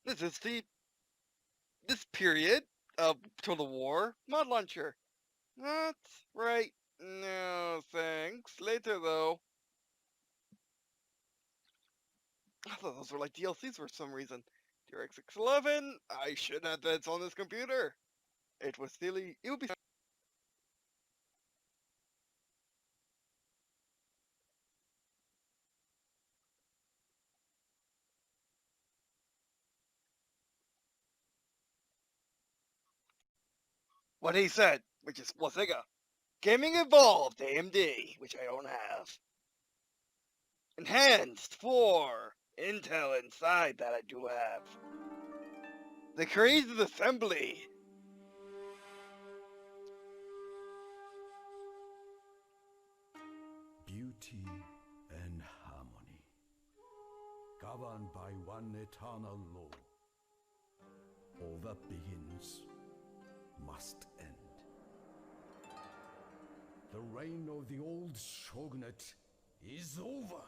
This is this period of Total War mod launcher. That's right. No, thanks. Later, though. I thought those were like DLCs for some reason. DirectX 611. I should have that it's on this computer. It was silly. It would be. What he said, which is Sega. Gaming Evolved AMD, which I don't have. Enhanced for Intel inside that I do have. The Creative Assembly. Beauty and harmony, governed by one eternal law. All that begins must end. The reign of the old shogunate is over.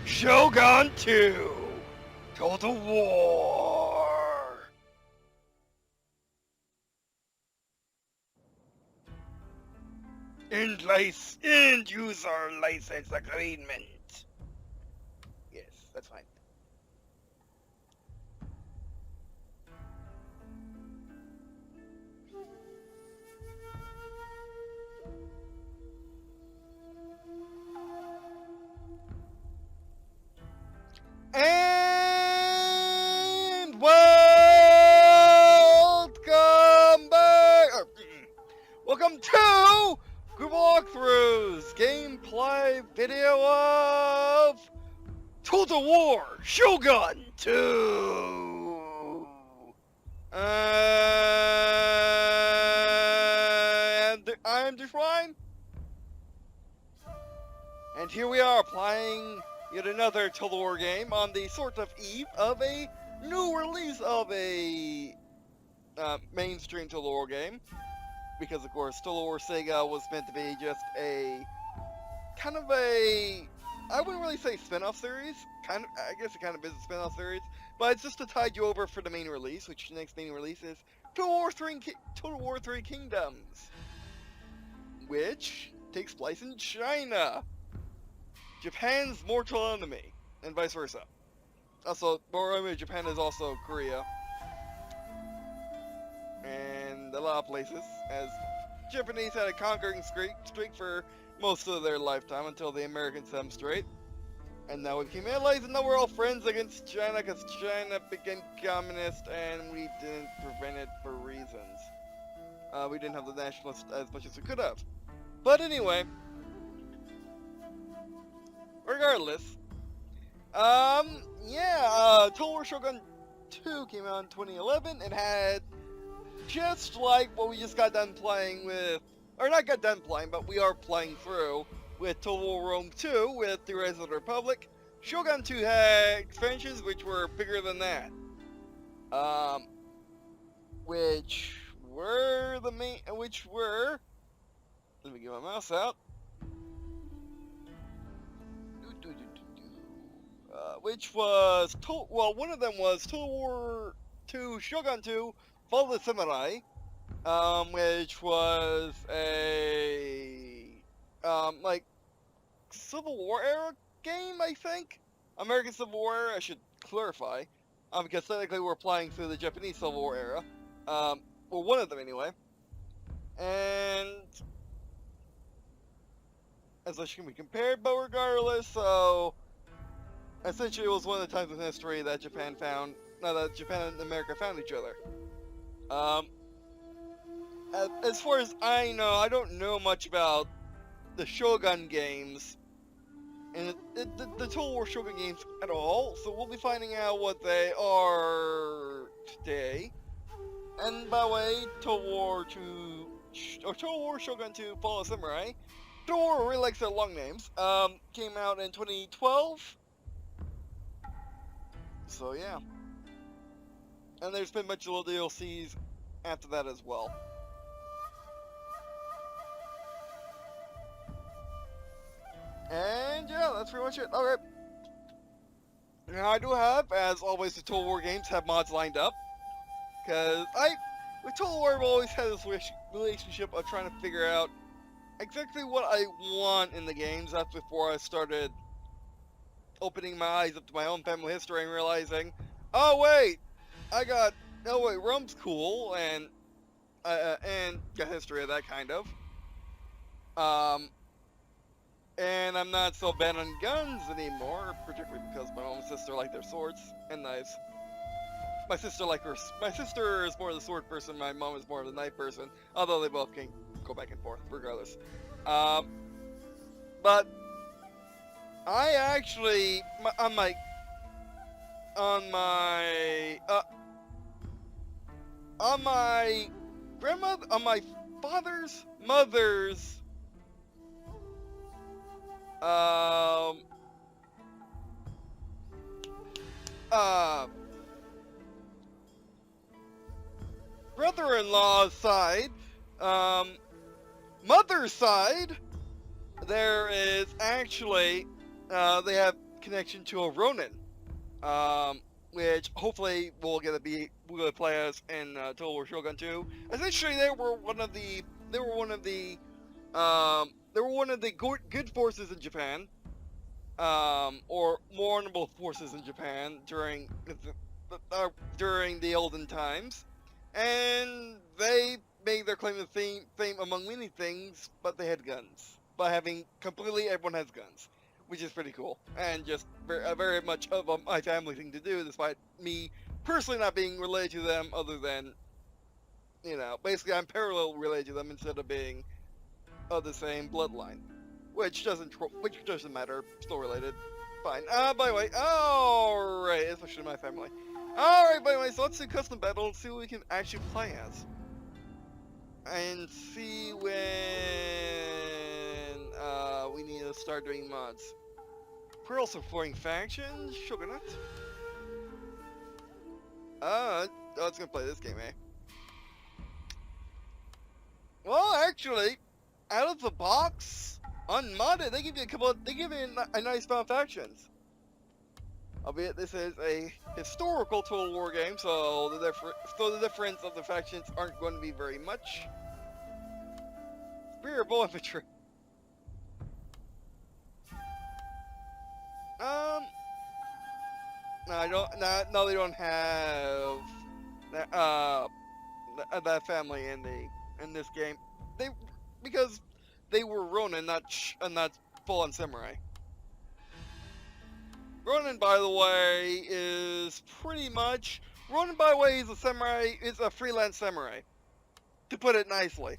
Shogun 2 Total War. End user license agreement. Yes, that's fine. And welcome back. Welcome to Group Walkthroughs gameplay video of Total War Shogun 2. And I'm Define. And here we are playing yet another Total War game on the sort of eve of a new release of a mainstream Total War game. Because, of course, Total War Sega was meant to be just a kind of a I wouldn't really say spin-off series. Kind of, I guess it kind of is a spin-off series, but it's just to tide you over for the main release, which the next main release is Total War 3 Kingdoms, which takes place in China, Japan's mortal enemy, and vice versa. Also, Japan is also Korea, and a lot of places, as Japanese had a conquering streak for most of their lifetime until the Americans set them straight. And now we became allies, and now we're all friends against China because China became communist, and we didn't prevent it for reasons. We didn't have the nationalists as much as we could have. But anyway, regardless, Total War Shogun 2 came out in 2011 and had just like what we just got done playing with, or not got done playing, but we are playing through with Total War Rome 2 with the Rise of the Republic. Shogun 2 had expansions which were bigger than that. Which were, let me get my mouse out. Which was, one of them was Total War 2 Shogun 2 Fall of the Samurai, which was a, like, Civil War era game, I think? American Civil War era, I should clarify, because technically we're playing through the Japanese Civil War era, well, one of them anyway, and as such can be compared, but regardless, so essentially it was one of the times in history that Japan and America found each other. As far as I know, I don't know much about the Shogun games and the Total War Shogun games at all, so we'll be finding out what they are today. And by the way, Total War Shogun 2 Fall of Samurai, Total War really likes their long names, came out in 2012. So yeah. And there's been much little DLCs after that as well. And yeah, that's pretty much it. Alright. Now I do have, as always, the Total War games have mods lined up. Because with Total War, I've always had this relationship of trying to figure out exactly what I want in the games. That's before I started opening my eyes up to my own family history and realizing, oh wait, Rome's cool, and got history of that kind of. And I'm not so bad on guns anymore, particularly because my mom and sister like their swords and knives. My sister is more the sword person, my mom is more the knife person, although they both can go back and forth, regardless. But I actually, on my father's mother's, brother-in-law's side, mother's side, there is actually, they have connection to a Ronin, which hopefully we're gonna play as in Total War Shogun 2. Essentially, they were one of the good forces in Japan, or more honorable forces in Japan during the olden times, and they made their claim to fame among many things, but they had guns. By having everyone has guns, which is pretty cool, and just very much of my family thing to do, despite me personally not being related to them, other than, basically I'm parallel related to them instead of being of the same bloodline, which doesn't matter, still related, fine. By the way, alright, especially my family. Alright, by the way, so let's do custom battle and see what we can actually play as. And see when we need to start doing mods. We're also exploring factions, Shogunate. It's gonna play this game, eh? Well, actually, out of the box, unmodded, they give you a nice amount of factions. Albeit this is a historical Total War game, so the difference of the factions aren't going to be very much. Spearable infantry. No, I don't. No, they don't have that family in this game. Because they were Ronin, not full-on samurai. Ronin, by the way, is pretty much Ronin. By the way, is a freelance samurai, to put it nicely.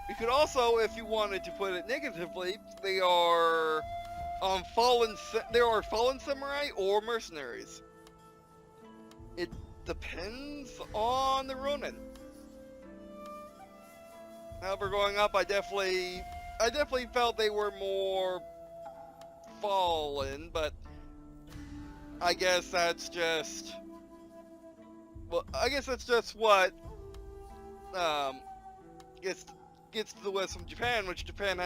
You could also, if you wanted to put it negatively, they are fallen samurai or mercenaries. It depends on the Ronin. However, growing up, I definitely felt they were more fallen, but I guess that's just what gets to the West from Japan, which Japan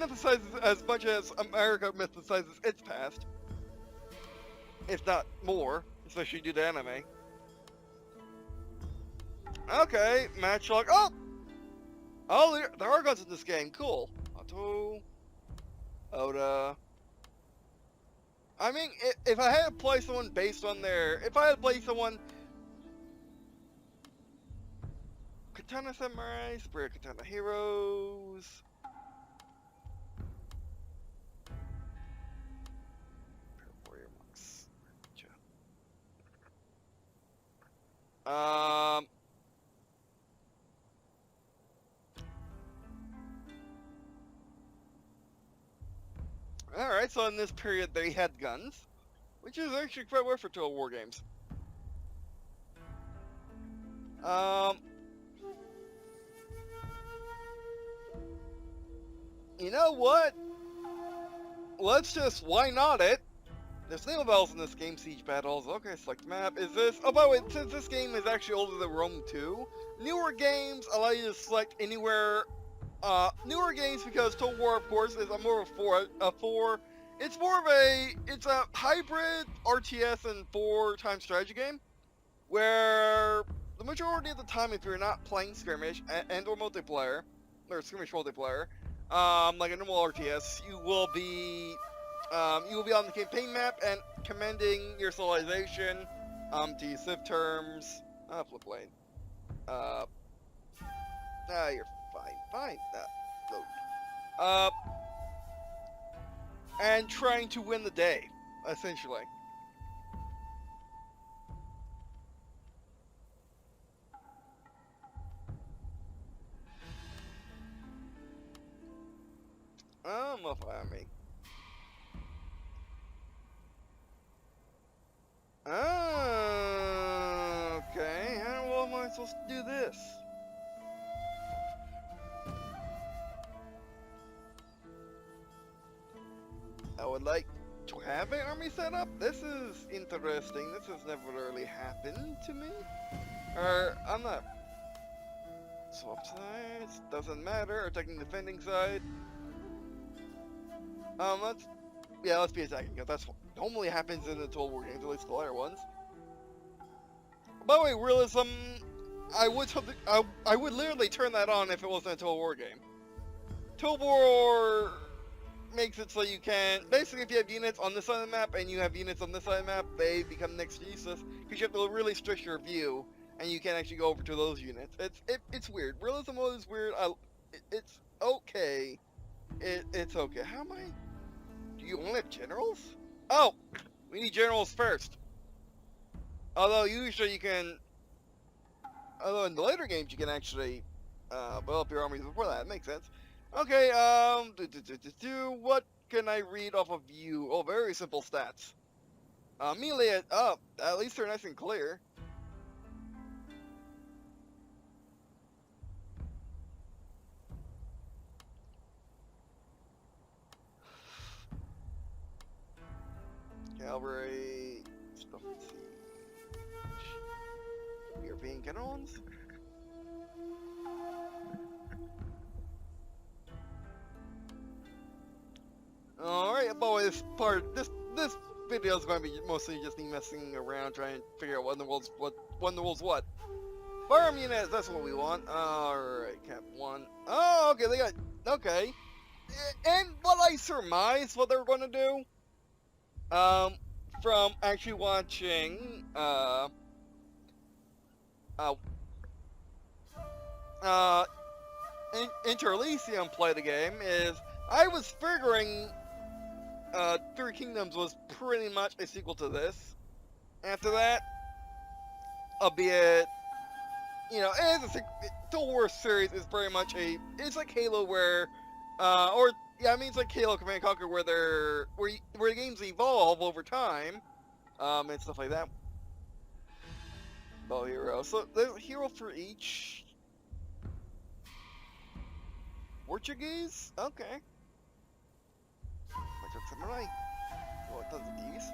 emphasizes as much as America emphasizes its past, if not more, especially due to anime. Okay, match luck. Oh, there are guns in this game. Cool. Otto, Oda. I mean, if I had to play someone based on Katana Samurai, Spirit Katana Heroes. Warrior Monks. Alright, so in this period they had guns, which is actually quite rare for Total War games. You know what? Why not it? There's naval battles in this game, siege battles. Okay, select map. Oh, by the way, since this game is actually older than Rome 2, newer games allow you to select anywhere. Newer games, because Total War, of course, is it's a hybrid RTS and 4-time strategy game, where the majority of the time, if you're not playing skirmish or multiplayer, or skirmish multiplayer, like a normal RTS, you will be on the campaign map and commending your civilization, to use civ terms, flip lane. You're fine. Load. And trying to win the day, essentially. Muff Army. Okay. How well am I supposed to do this? I would like to have an army set up. This is interesting. This has never really happened to me. I'm not. Swap sides. Doesn't matter. Attacking defending side. Let's be attacking, because that's what normally happens in the Total War games, at least the later ones. By the way, realism, I would literally turn that on if it wasn't a Total War game. Total War makes it so you can, basically, if you have units on this side of the map and you have units on this side of the map, they become next to useless, because you have to really stretch your view, and you can't actually go over to those units. It's weird. Realism mode is weird. It's okay. It's okay. How am I? Do you only have generals? Oh, we need generals first. Although usually you can, although in the later games you can actually build up your armies before that. It makes sense. Okay, what can I read off of you? Oh, very simple stats. Melee, at least they're nice and clear. Cavalry, stuff. European cannons. this video is going to be mostly just me messing around trying to figure out what in the world's what. Farm units, that's what we want. Alright, Cap 1. Oh, okay, they got... Okay. And what I surmise what they're going to do, from actually watching, Inter Elysium play the game is, I was figuring, Three Kingdoms was pretty much a sequel to this. After that, albeit, you know, Total War series is very much it's like Halo where, it's like Halo Command and Conquer where where the games evolve over time, and stuff like that. Bow hero. So there's a hero for each. Portuguese? Okay. Samurai. What tons of these?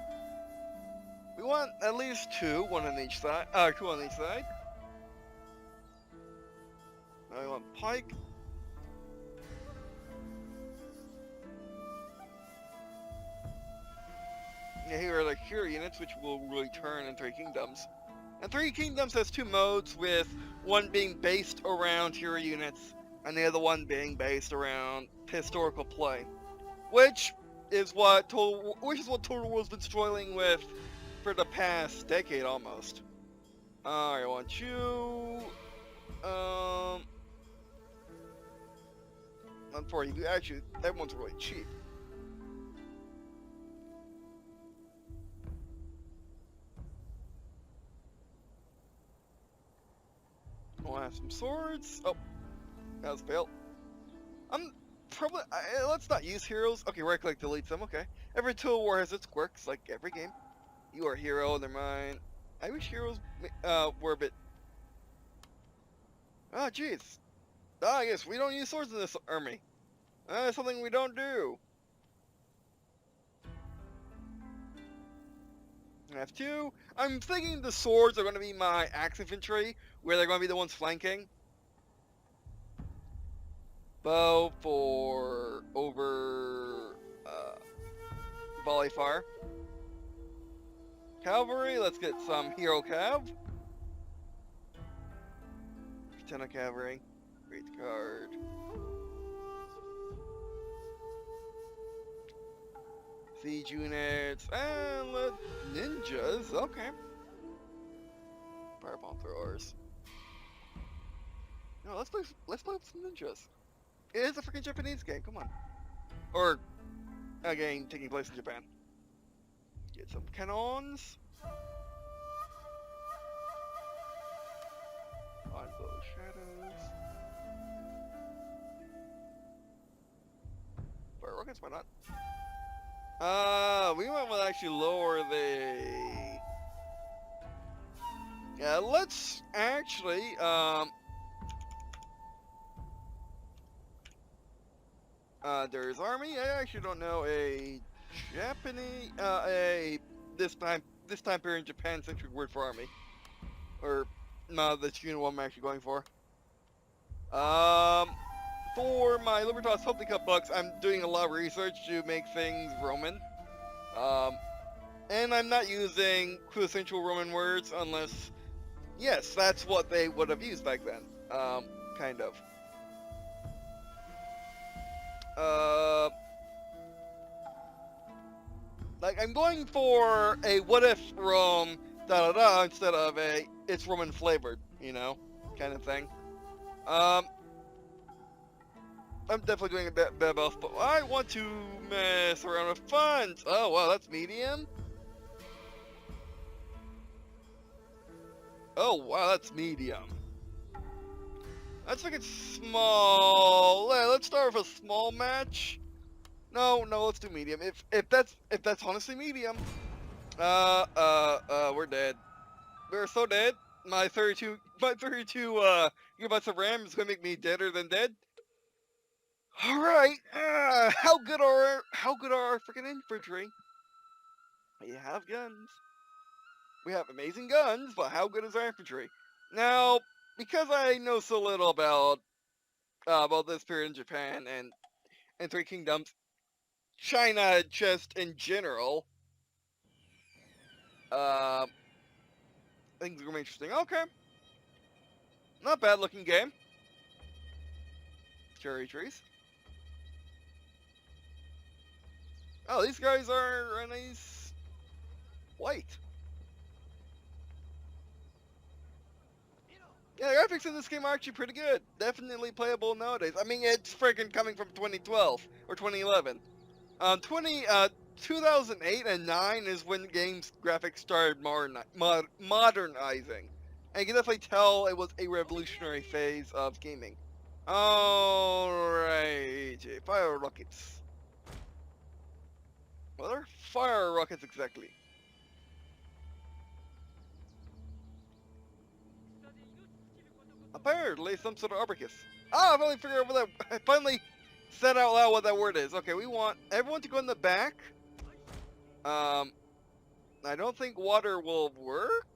We want at least two, one on each side. Two on each side. Now we want pike. Yeah, here are the hero units, which will return in Three Kingdoms. And Three Kingdoms has two modes, with one being based around hero units, and the other one being based around historical play, which is what Total War's been struggling with for the past decade almost. I want you. Unfortunately, actually, that one's really cheap. We'll have some swords. Oh, that was failed. Let's not use heroes. Okay, right click deletes them. Okay. Every Total War has its quirks, like every game. You are a hero, they're mine. I wish heroes were a bit. Ah, jeez. Yes, we don't use swords in this army. That's something we don't do. I have two. I'm thinking the swords are going to be my axe infantry, where they're going to be the ones flanking. Bow for volley fire. Cavalry, let's get some hero cav. Katana cavalry. Great card. Siege units and ninjas. Okay. Firebomb throwers. No, let's play with some ninjas. It is a freaking Japanese game. Come on. Or a game taking place in Japan. Get some cannons. Find those shadows. Fire rockets, why not? We might want to actually lower the... Yeah, let's actually, there's army. I actually don't know a Japanese, this time period in Japan centric word for army. Or, no, that's unit one I'm actually going for. For my Libertas Holy Cup bucks, I'm doing a lot of research to make things Roman. And I'm not using quintessential Roman words unless, yes, that's what they would have used back then. Kind of. Like, I'm going for a what if Rome da-da-da instead of a it's Roman flavored, you know, kind of thing. I'm definitely doing a bit of both, but I want to mess around with funds. Oh, wow, that's medium? Oh, wow, that's medium. Let's make it small. Let's start with a small match. No, let's do medium. If that's honestly medium. We're dead. We're so dead. My 32 gigabytes of RAM is gonna make me deader than dead. All right. How good are our freaking infantry? We have guns. We have amazing guns, but how good is our infantry? Now, because I know so little about this period in Japan and Three Kingdoms, China just in general. Things are gonna be interesting. Okay. Not bad looking game. Cherry trees. Oh, these guys are a nice white. Yeah, the graphics in this game are actually pretty good. Definitely playable nowadays. I mean, it's freaking coming from 2012 or 2011. 2008 and 9 is when games graphics started modernizing. And you can definitely tell it was a revolutionary phase of gaming. Alright, fire rockets. What are fire rockets exactly? Apparently some sort of abacus. Ah, I finally figured out what that. I finally said out loud what that word is. Okay, we want everyone to go in the back. I don't think water will work.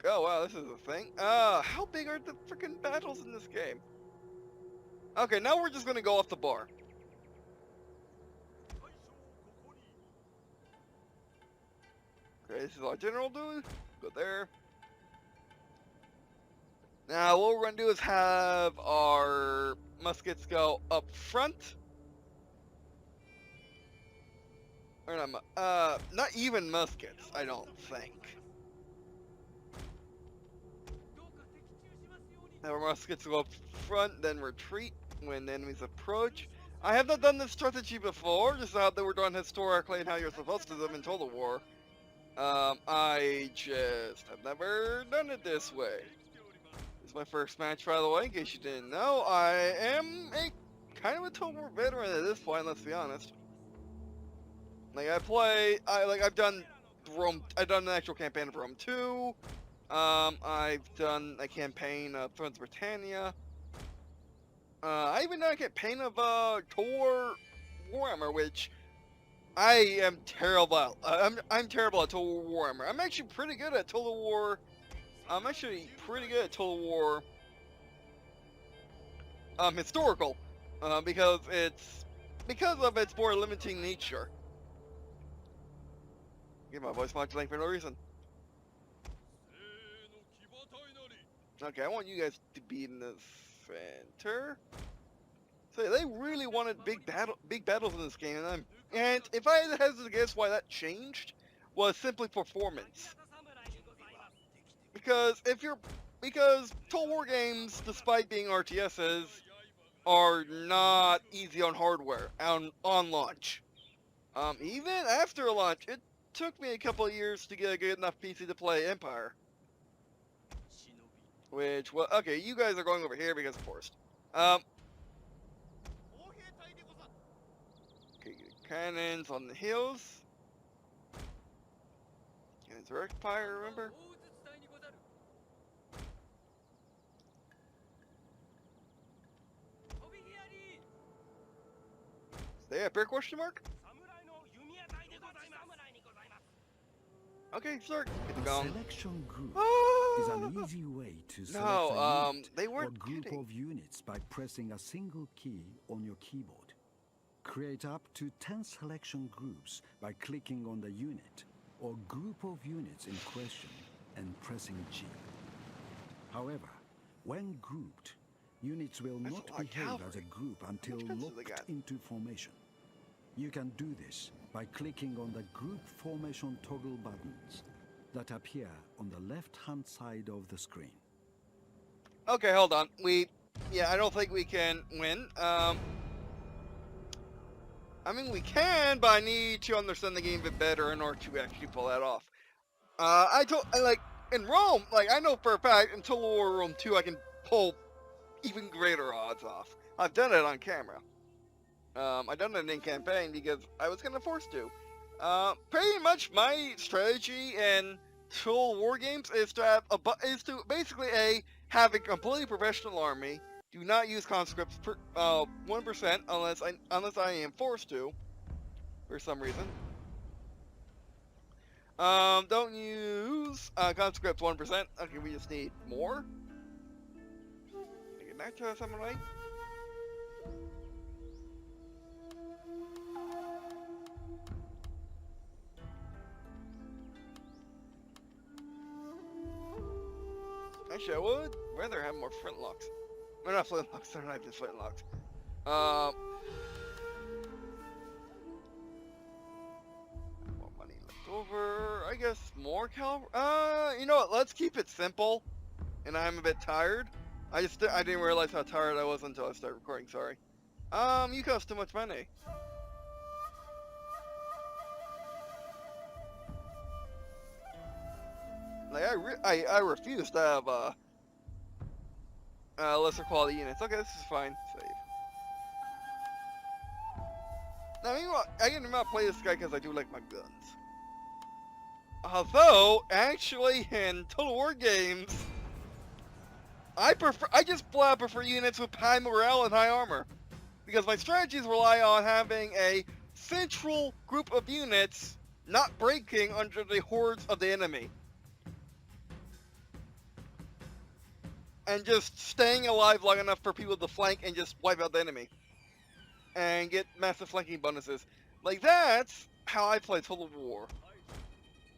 Oh wow, this is a thing. How big are the freaking battles in this game? Okay, now we're just gonna go off the bar. Okay, this is our general dude. Go there. Now what we're gonna do is have our muskets go up front. Or not even muskets, I don't think. Have our muskets go up front, then retreat when enemies approach. I have not done this strategy before, just how they were done historically and how you're supposed to do them in Total War. I just have never done it this way. This is my first match, by the way, in case you didn't know. I am a kind of a Total War veteran at this point, let's be honest. Like I've done I've done an actual campaign of Rome 2. I've done a campaign of Thrones of Britannia. I even done a campaign of Tor Warhammer, which I am terrible at. I'm terrible at Total Warhammer. I'm actually pretty good at Total War. I'm actually pretty good at Total War historical, because of its more limiting nature. Get my voice modulating for no reason. Okay, I want you guys to be in the center. So they really wanted big battles in this game, and if I had to guess why that changed, was simply performance. Because Total War games, despite being RTSs, are not easy on hardware on launch. Even after launch, it took me a couple of years to get a good enough PC to play Empire. Which, well, okay, you guys are going over here because forced. Okay, cannons on the hills. Cannons are Empire, remember? Stay up here, question mark? Okay, sir. A selection group is an easy way to select No, a unit they or weren't group kidding. of units by pressing a single key on your keyboard. Create up to 10 selection groups by clicking on the unit or group of units in question and pressing G. However, when grouped, units will That's not a lot of behave as a cavalry. group until pencils they locked got? into formation. You can do this by clicking on the group formation toggle buttons that appear on the left-hand side of the screen. Okay, hold on. I don't think we can win. I mean, we can, but I need to understand the game a bit better in order to actually pull that off. In Rome, I know for a fact in Total War Rome 2 I can pull even greater odds off. I've done it on camera. I've done it in campaign because I was kind of forced to. Pretty much my strategy in Total War games is to basically have a completely professional army. Do not use conscripts 1% unless I am forced to, for some reason. Don't use conscripts 1%. Okay, we just need more. Get back to samurai. Actually, I would rather have more flintlocks. They're not flintlocks, they're not just flintlocks. More money left over. I guess more caliber. You know what? Let's keep it simple. And I'm a bit tired. I didn't realize how tired I was until I started recording. Sorry. You cost too much money. Like I refuse to have lesser quality units. Okay, this is fine. Save. Now, meanwhile, I can not play this guy because I do like my guns. Although, actually, in Total War games, I just flat prefer units with high morale and high armor, because my strategies rely on having a central group of units not breaking under the hordes of the enemy, and just staying alive long enough for people to flank and just wipe out the enemy, and get massive flanking bonuses. Like, that's how I play Total War.